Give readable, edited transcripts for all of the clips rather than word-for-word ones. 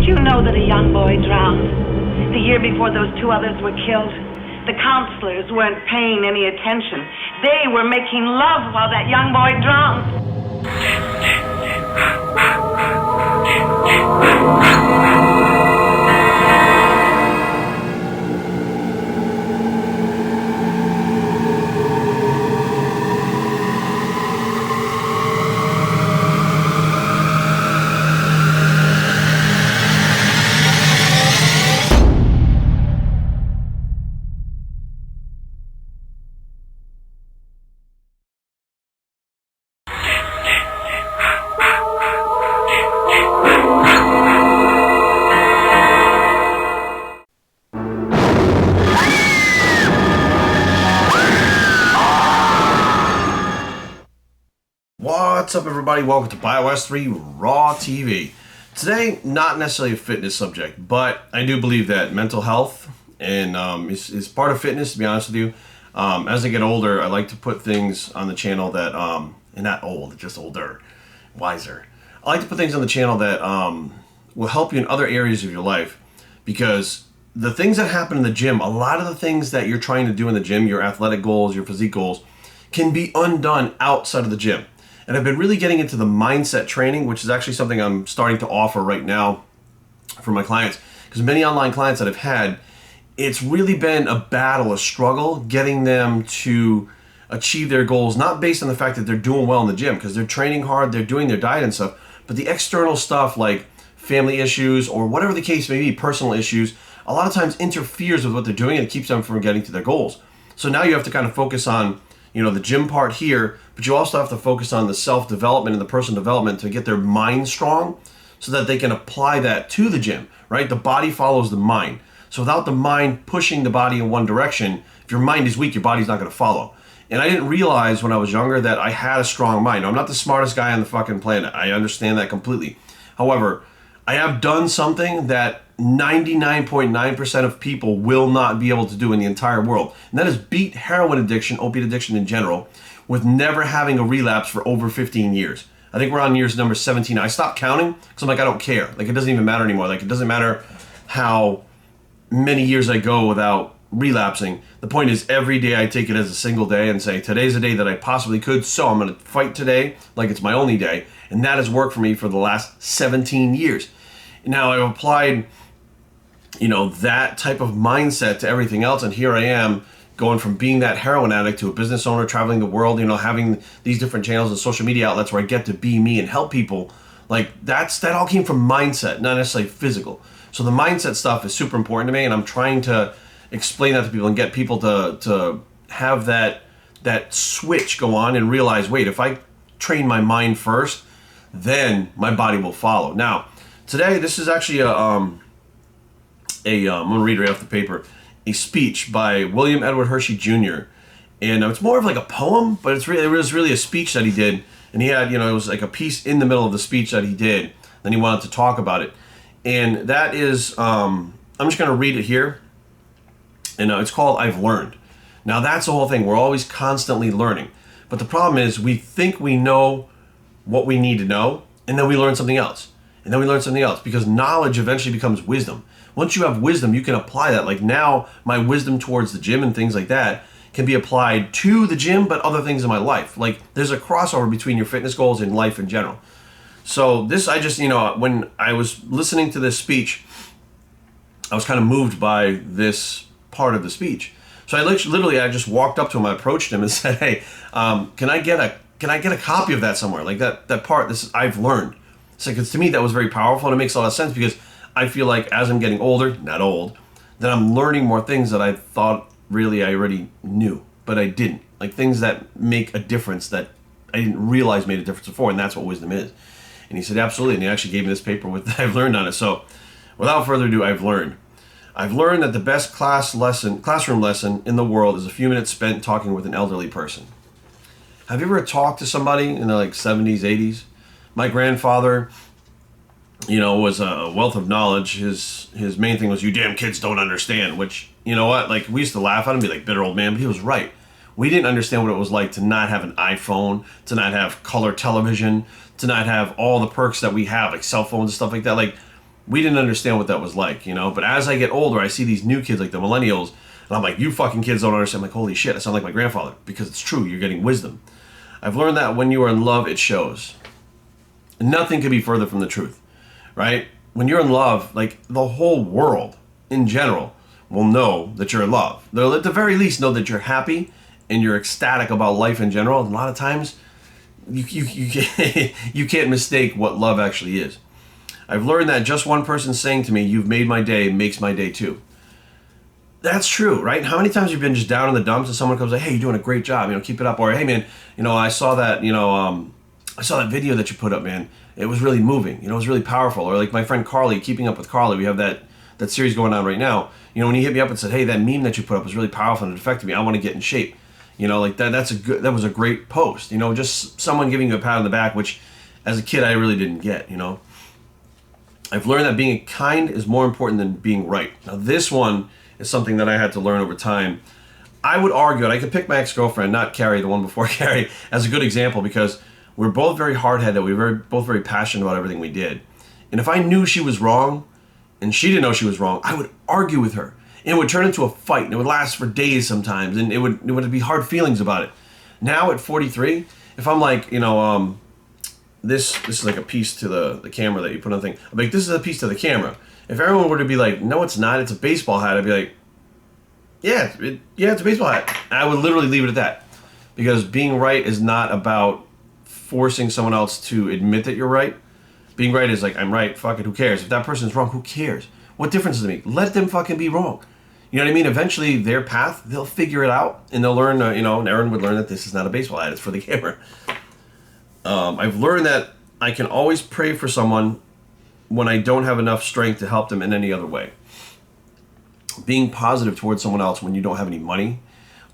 you know that a young boy drowned the year before those two others were killed? The counselors weren't paying any attention. They were making love while that young boy drowned. What's up, everybody? Welcome to BioS 3 Raw TV. Today, not necessarily a fitness subject, but I do believe that mental health and is part of fitness, to be honest with you. As I get older, I like to put things on the channel that, and not old, just older, wiser. I like to put things on the channel that will help you in other areas of your life, because the things that happen in the gym, a lot of the things that you're trying to do in the gym, your athletic goals, your physique goals, can be undone outside of the gym. And I've been really getting into the mindset training, which is actually something I'm starting to offer right now for my clients. Because many online clients that I've had, it's really been a battle, a struggle, getting them to achieve their goals, not based on the fact that they're doing well in the gym, because they're training hard, they're doing their diet and stuff, but the external stuff like family issues or whatever the case may be, personal issues, a lot of times interferes with what they're doing and it keeps them from getting to their goals. So now you have to kind of focus on, the gym part here, but you also have to focus on the self-development and the personal development to get their mind strong so that they can apply that to the gym, right? The body follows the mind. So without the mind pushing the body in one direction, if your mind is weak, your body's not going to follow. And I didn't realize when I was younger that I had a strong mind. Now, I'm not the smartest guy on the fucking planet. I understand that completely. However, I have done something that 99.9% of people will not be able to do in the entire world. And that is beat heroin addiction, opiate addiction in general, with never having a relapse for over 15 years. I think we're on years number 17. I stopped counting because I'm like, I don't care. Like, it doesn't even matter anymore. Like, it doesn't matter how many years I go without relapsing. The point is, every day I take it as a single day and say, today's a day that I possibly could, so I'm going to fight today like it's my only day. And that has worked for me for the last 17 years. Now, I've applied that type of mindset to everything else, and here I am going from being that heroin addict to a business owner, traveling the world, having these different channels and social media outlets where I get to be me and help people. Like, that all came from mindset, not necessarily physical. So the mindset stuff is super important to me, and I'm trying to explain that to people and get people to have that switch go on and realize, wait, if I train my mind first, then my body will follow. Now, today, this is actually I'm going to read right off the paper, a speech by William Edward Hershey Jr. And it's more of like a poem, but it was really a speech that he did. And he had, it was like a piece in the middle of the speech that he did. Then he wanted to talk about it. And that is, I'm just going to read it here. And it's called I've Learned. Now, that's the whole thing. We're always constantly learning. But the problem is we think we know what we need to know, and then we learn something else. And then we learn something else, because knowledge eventually becomes wisdom. Once you have wisdom, you can apply that. Like, now, my wisdom towards the gym and things like that can be applied to the gym, but other things in my life. Like, there's a crossover between your fitness goals and life in general. So this, I just, when I was listening to this speech, I was kind of moved by this part of the speech. So I just walked up to him, I approached him and said, hey, can I get a copy of that somewhere? Like, that part, I've learned. So, because to me that was very powerful, and it makes a lot of sense, because I feel like as I'm getting older, not old, that I'm learning more things that I thought really I already knew, but I didn't. Like, things that make a difference that I didn't realize made a difference before, and that's what wisdom is. And he said, absolutely, and he actually gave me this paper with I've learned on it. So, without further ado, I've learned that the best classroom lesson in the world is a few minutes spent talking with an elderly person. Have you ever talked to somebody in their 70s, 80s? My grandfather, was a wealth of knowledge. His main thing was, you damn kids don't understand, which, we used to laugh at him, be like, bitter old man, but he was right. We didn't understand what it was like to not have an iPhone, to not have color television, to not have all the perks that we have, like cell phones and stuff like that. Like, we didn't understand what that was like, you know. But as I get older, I see these new kids like the millennials, and I'm like, you fucking kids don't understand. I'm like, holy shit, I sound like my grandfather, because it's true. You're getting wisdom. I've learned that when you are in love, it shows. Nothing could be further from the truth, right? When you're in love, like, the whole world in general will know that you're in love. They'll at the very least know that you're happy and you're ecstatic about life in general. And a lot of times, you can't mistake what love actually is. I've learned that just one person saying to me, "You've made my day," makes my day too. That's true, right? How many times have you been just down in the dumps and someone comes like, "Hey, you're doing a great job, keep it up," or "Hey man, I saw that, I saw that video that you put up, man. It was really moving, it was really powerful." Or like my friend Carly, Keeping Up with Carly, we have that series going on right now. When he hit me up and said, "Hey, that meme that you put up was really powerful and it affected me. I want to get in shape." Like that was a great post. Just someone giving you a pat on the back, which as a kid I really didn't get, I've learned that being kind is more important than being right. Now this one is something that I had to learn over time. I would argue, and I could pick my ex-girlfriend, not Carrie, the one before Carrie, as a good example, because we're both very hard-headed. We were both very passionate about everything we did. And if I knew she was wrong, and she didn't know she was wrong, I would argue with her. And it would turn into a fight, and it would last for days sometimes, and it would be hard feelings about it. Now at 43, if I'm like, this is like a piece to the camera that you put on the thing. I'm like, this is a piece to the camera. If everyone were to be like, "No, it's not, it's a baseball hat," I'd be like, yeah, it's a baseball hat. And I would literally leave it at that. Because being right is not about forcing someone else to admit that you're right. Being right is like, I'm right, fuck it, who cares? If that person's wrong, who cares? What difference does it make? Let them fucking be wrong. You know what I mean? Eventually, their path, they'll figure it out, and they'll learn, and Aaron would learn that this is not a baseball hat, it's for the camera. I've learned that I can always pray for someone when I don't have enough strength to help them in any other way. Being positive towards someone else when you don't have any money,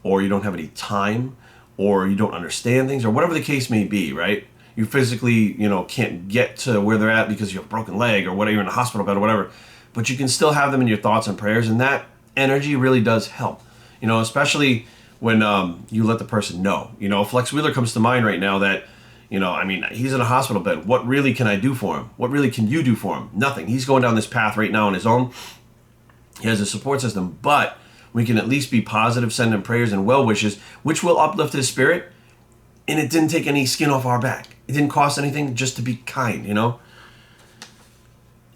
or you don't have any time, or you don't understand things, or whatever the case may be, right? You physically, can't get to where they're at because you have a broken leg, or whatever, you're in a hospital bed or whatever, but you can still have them in your thoughts and prayers, and that energy really does help. Especially when you let the person know. Flex Wheeler comes to mind right now that, he's in a hospital bed. What really can I do for him? What really can you do for him? Nothing. He's going down this path right now on his own. He has a support system, but we can at least be positive, send him prayers and well wishes, which will uplift his spirit, and it didn't take any skin off our back. It didn't cost anything just to be kind,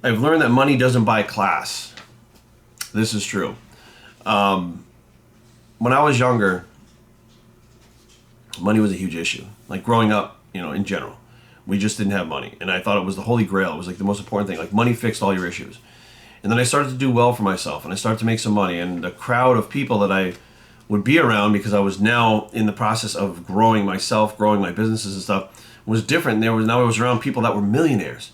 I've learned that money doesn't buy class. This is true. When I was younger, money was a huge issue. Like growing up, in general, we just didn't have money. And I thought it was the holy grail. It was like the most important thing. Like money fixed all your issues. And then I started to do well for myself, and I started to make some money. And the crowd of people that I would be around, because I was now in the process of growing myself, growing my businesses and stuff, was different. Now I was around people that were millionaires.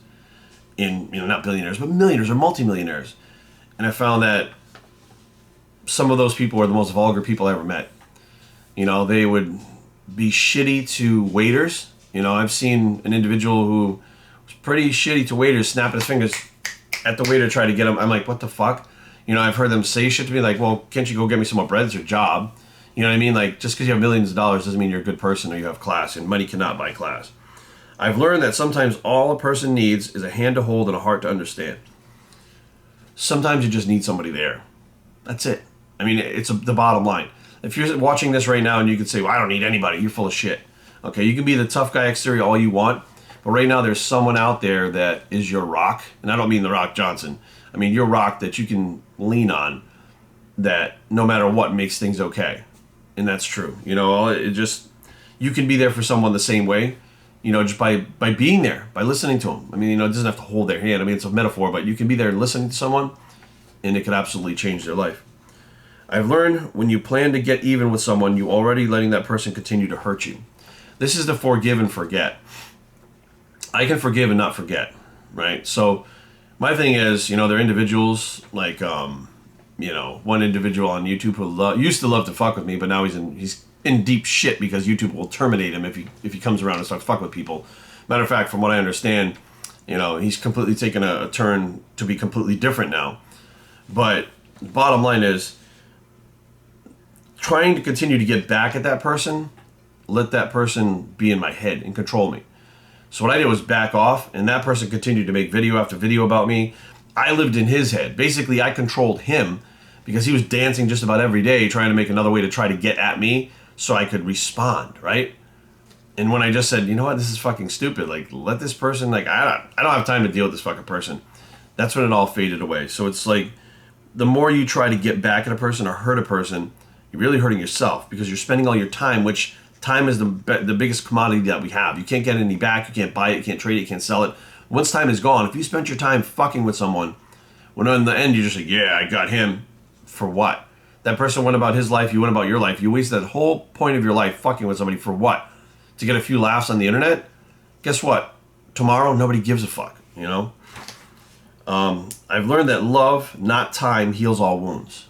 Not billionaires, but millionaires or multimillionaires. And I found that some of those people were the most vulgar people I ever met. They would be shitty to waiters. I've seen an individual who was pretty shitty to waiters, snapping his fingers at the waiter, try to get him. I'm like, what the fuck? I've heard them say shit to me like, well, can't you go get me some more bread? It's your job. You know what I mean? Like, just because you have millions of dollars doesn't mean you're a good person or you have class, and money cannot buy class. I've learned that sometimes all a person needs is a hand to hold and a heart to understand. Sometimes you just need somebody there. That's it. It's the bottom line. If you're watching this right now and you could say, well, I don't need anybody, you're full of shit. Okay, you can be the tough guy exterior all you want, but right now there's someone out there that is your rock, and I don't mean The Rock Johnson. I mean your rock that you can lean on, that no matter what makes things okay. And that's true. You can be there for someone the same way, just by being there, by listening to them. It doesn't have to hold their hand. It's a metaphor, but you can be there listening to someone, and it could absolutely change their life. I've learned when you plan to get even with someone, you already letting that person continue to hurt you. This is the forgive and forget. I can forgive and not forget, right? So my thing is, there are individuals like, one individual on YouTube who used to love to fuck with me, but now he's in deep shit because YouTube will terminate him if he comes around and starts fucking with people. Matter of fact, from what I understand, he's completely taken a turn to be completely different now. But the bottom line is, trying to continue to get back at that person, let that person be in my head and control me. So what I did was back off, and that person continued to make video after video about me, I lived in his head. Basically, I controlled him because he was dancing just about every day, trying to make another way to try to get at me so I could respond, right? And when I just said, you know what, this is fucking stupid. Like, let this person, like, I don't have time to deal with this fucking person. That's when it all faded away. So it's like, the more you try to get back at a person or hurt a person, you're really hurting yourself because you're spending all your time, which time is the biggest commodity that we have. You can't get any back, you can't buy it, you can't trade it, you can't sell it. Once time is gone, if you spent your time fucking with someone, when in the end you're just like, yeah, I got him, for what? That person went about his life, you went about your life. You wasted that whole point of your life fucking with somebody for what? To get a few laughs on the internet? Guess what? Tomorrow, nobody gives a fuck, you know? I've learned that love, not time, heals all wounds.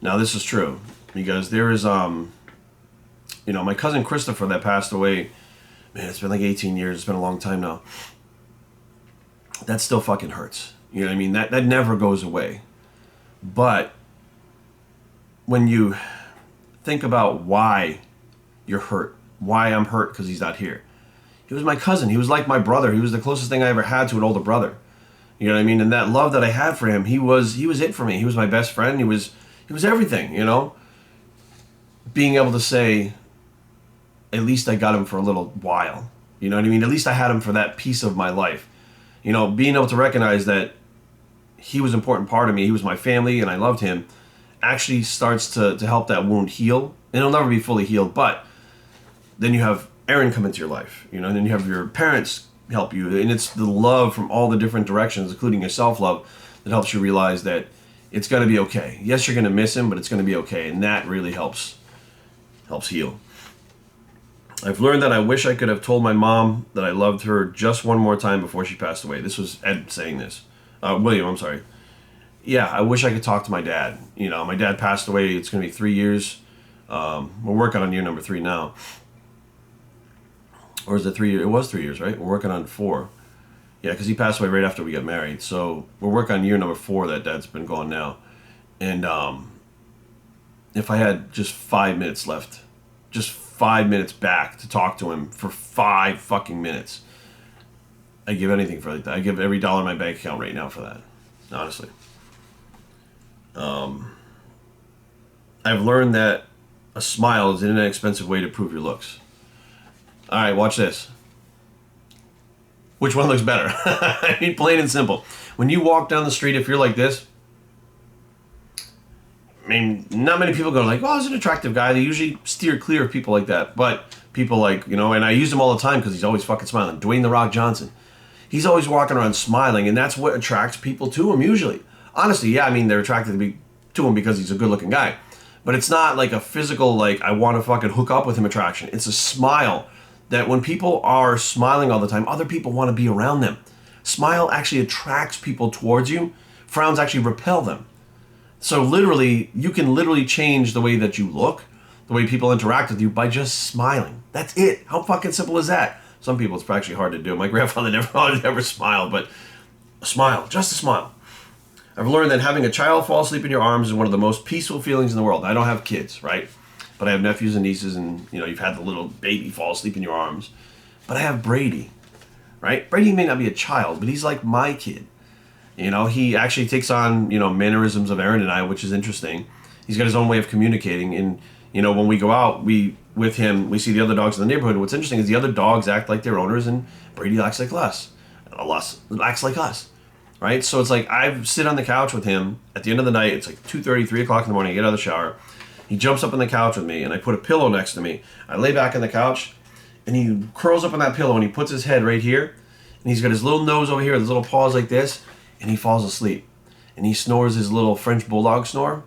Now, this is true, because there is, my cousin Christopher that passed away, man, it's been like 18 years, it's been a long time now. That still fucking hurts. You know what I mean? That never goes away. But when you think about why you're hurt, why I'm hurt because he's not here. He was my cousin. He was like my brother. He was the closest thing I ever had to an older brother. You know what I mean? And that love that I had for him, he was it for me. He was my best friend. He was everything, you know? Being able to say, at least I got him for a little while. You know what I mean? At least I had him for that piece of my life. You know, being able to recognize that he was an important part of me, he was my family, and I loved him, actually starts to help that wound heal. And it'll never be fully healed, but then you have Aaron come into your life, you know, and then you have your parents help you. And it's the love from all the different directions, including your self-love, that helps you realize that it's going to be okay. Yes, you're going to miss him, but it's going to be okay. And that really helps heal. I've learned that I wish I could have told my mom that I loved her just one more time before she passed away. This was Ed saying this. William, I'm sorry. Yeah, I wish I could talk to my dad. You know, my dad passed away. It's going to be 3 years. We're working on year number 3 now. Or is it 3 years? It was 3 years, right? We're working on 4. Yeah, because he passed away right after we got married. So we're working on year number 4 that Dad's been gone now. And if I had just 5 minutes left, just 5 minutes back to talk to him for 5 fucking minutes, I'd give anything for that. I'd give every dollar in my bank account right now for that, honestly. I've learned that a smile is an inexpensive way to prove your looks. All right, watch this. Which one looks better? I mean, plain and simple. When you walk down the street, if you're like this, I mean, not many people go like, oh, he's an attractive guy. They usually steer clear of people like that. But people like, you know, and I use him all the time because he's always fucking smiling. Dwayne The Rock Johnson. He's always walking around smiling, and that's what attracts people to him usually. Honestly, yeah, I mean, they're attracted to him because he's a good-looking guy. But it's not like a physical, like, I want to fucking hook up with him attraction. It's a smile that when people are smiling all the time, other people want to be around them. Smile actually attracts people towards you. Frowns actually repel them. So literally, you can literally change the way that you look, the way people interact with you by just smiling. That's it. How fucking simple is that? Some people, it's actually hard to do. My grandfather never smiled, but a smile, just a smile. I've learned that having a child fall asleep in your arms is one of the most peaceful feelings in the world. I don't have kids, right? But I have nephews and nieces, and you know, you've had the little baby fall asleep in your arms. But I have Brady, right? Brady may not be a child, but he's like my kid. You know, he actually takes on, you know, mannerisms of Aaron and I, which is interesting. He's got his own way of communicating, and you know, when we go out, with him, we see the other dogs in the neighborhood. What's interesting is the other dogs act like their owners, and Brady acts like us. Acts like us, right? So it's like I sit on the couch with him at the end of the night. It's like 2:30, 3 o'clock in the morning. I get out of the shower. He jumps up on the couch with me, and I put a pillow next to me. I lay back on the couch, and he curls up on that pillow, and he puts his head right here, and he's got his little nose over here, his little paws like this, and he falls asleep. And he snores his little French bulldog snore.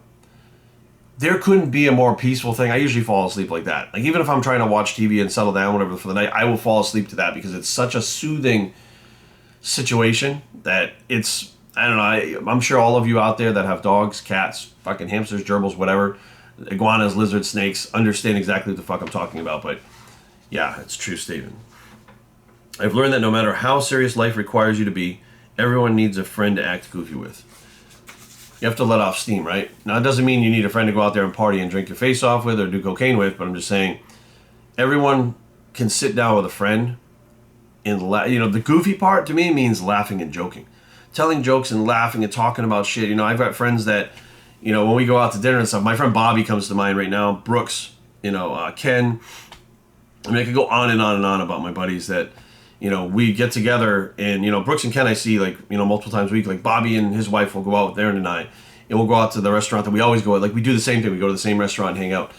There couldn't be a more peaceful thing. I usually fall asleep like that. Like, even if I'm trying to watch TV and settle down, whatever, for the night, I will fall asleep to that because it's such a soothing situation that it's, I don't know, I'm sure all of you out there that have dogs, cats, fucking hamsters, gerbils, whatever, iguanas, lizards, snakes, understand exactly what the fuck I'm talking about. But yeah, it's a true statement. I've learned that no matter how serious life requires you to be, everyone needs a friend to act goofy with. You have to let off steam, right? Now, it doesn't mean you need a friend to go out there and party and drink your face off with or do cocaine with, but I'm just saying everyone can sit down with a friend and, you know, the goofy part to me means laughing and joking. telling jokes and laughing and talking about shit. You know, I've got friends that, you know, when we go out to dinner and stuff, my friend Bobby comes to mind right now, Brooks, you know, Ken. I mean, I could go on and on and on about my buddies that, you know, we get together and, you know, Brooks and Ken I see, like, you know, multiple times a week. Like, Bobby and his wife will go out there tonight, and we'll go out to the restaurant that we always go at. Like, we do the same thing. We go to the same restaurant and hang out.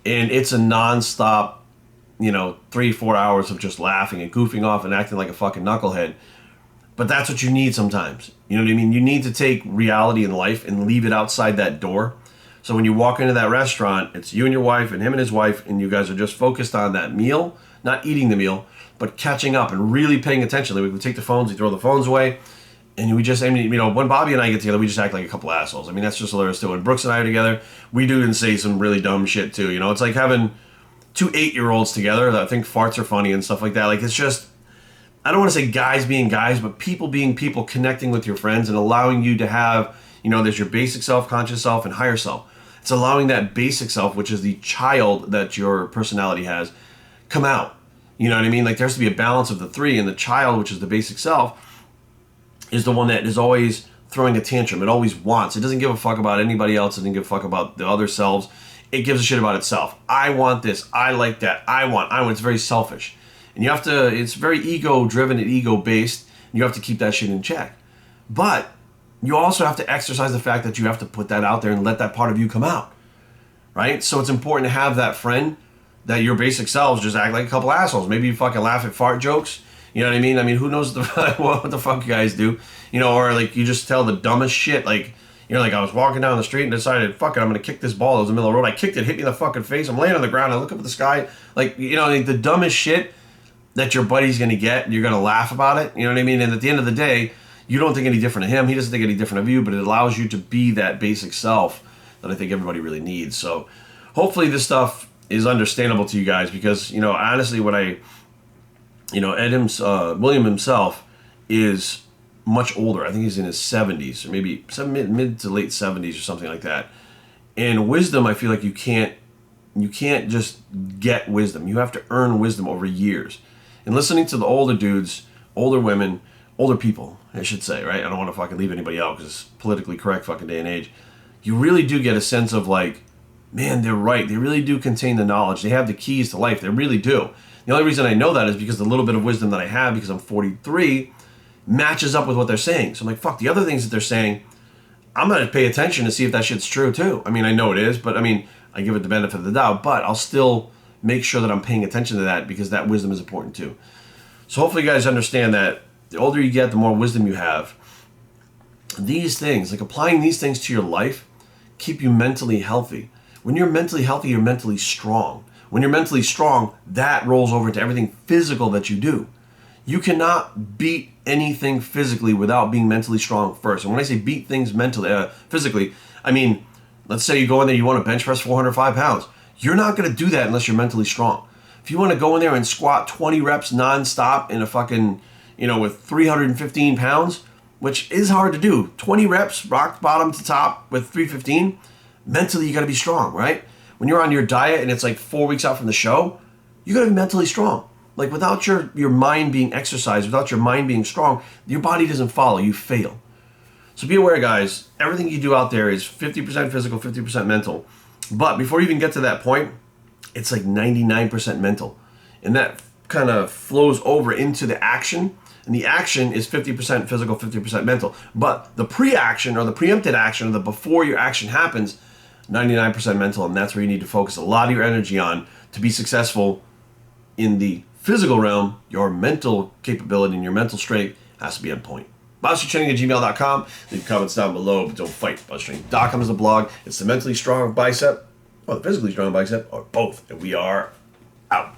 And it's a nonstop, you know, 3-4 hours of just laughing and goofing off and acting like a fucking knucklehead. But that's what you need sometimes. You know what I mean? You need to take reality in life and leave it outside that door. So when you walk into that restaurant, it's you and your wife and him and his wife, and you guys are just focused on that meal, not eating the meal, but catching up and really paying attention. Like, we take the phones, we throw the phones away, and we just, I mean, you know, when Bobby and I get together, we just act like a couple assholes. I mean, that's just hilarious too. When Brooks and I are together, we do and say some really dumb shit too. You know, it's like having 2 8-year-olds together that think farts are funny and stuff like that. Like, it's just, I don't want to say guys being guys, but people being people, connecting with your friends and allowing you to have, you know, there's your basic self, conscious self, and higher self. It's allowing that basic self, which is the child that your personality has, come out. You know what I mean? Like, there has to be a balance of the three, and the child, which is the basic self, is the one that is always throwing a tantrum. It always wants. It doesn't give a fuck about anybody else. It doesn't give a fuck about the other selves. It gives a shit about itself. I want this. I like that. I want. It's very selfish. And you have to, it's very ego-driven and ego-based. You have to keep that shit in check. But you also have to exercise the fact that you have to put that out there and let that part of you come out. Right? So it's important to have that friend that your basic selves just act like a couple assholes. Maybe you fucking laugh at fart jokes. You know what I mean? I mean, who knows what the fuck you guys do? You know, or like you just tell the dumbest shit. Like, you know, like I was walking down the street and decided, fuck it, I'm going to kick this ball. It was in the middle of the road. I kicked it, hit me in the fucking face. I'm laying on the ground. I look up at the sky. Like, you know, like the dumbest shit that your buddy's going to get, and you're going to laugh about it. You know what I mean? And at the end of the day, you don't think any different of him. He doesn't think any different of you, but it allows you to be that basic self that I think everybody really needs. So hopefully this stuff is understandable to you guys, because, you know, honestly, what I, you know, William himself is much older. I think he's in his 70s, or maybe mid to late 70s or something like that. And wisdom, I feel like you can't just get wisdom. You have to earn wisdom over years. And listening to the older dudes, older women, older people, I should say, right? I don't want to fucking leave anybody out because it's politically correct fucking day and age. You really do get a sense of like, man, they're right. They really do contain the knowledge. They have the keys to life. They really do. The only reason I know that is because the little bit of wisdom that I have, because I'm 43, matches up with what they're saying. So I'm like, fuck, the other things that they're saying, I'm going to pay attention to see if that shit's true too. I mean, I know it is, but I mean, I give it the benefit of the doubt, but I'll still make sure that I'm paying attention to that, because that wisdom is important too. So hopefully you guys understand that the older you get, the more wisdom you have. These things, like applying these things to your life, keep you mentally healthy. When you're mentally healthy, you're mentally strong. When you're mentally strong, that rolls over into everything physical that you do. You cannot beat anything physically without being mentally strong first. And when I say beat things mentally, physically, I mean, let's say you go in there, you want to bench press 405 pounds. You're not going to do that unless you're mentally strong. If you want to go in there and squat 20 reps nonstop in a fucking, you know, with 315 pounds, which is hard to do, 20 reps, rock bottom to top with 315, mentally you got to be strong, right? When you're on your diet and it's like 4 weeks out from the show, you got to be mentally strong. Like, without your mind being exercised, without your mind being strong, your body doesn't follow. You fail. So be aware, guys. Everything you do out there is 50% physical, 50% mental. But before you even get to that point, it's like 99% mental. And that kind of flows over into the action. And the action is 50% physical, 50% mental. But the pre-action, or the preempted action, or the before your action happens, 99% mental. And that's where you need to focus a lot of your energy on to be successful in the physical realm. Your mental capability and your mental strength has to be on point. BuzzStreetTraining@gmail.com. Leave comments down below, but don't fight. BuzzStreet.com is the blog. It's the mentally strong bicep, or the physically strong bicep, or both. And we are out.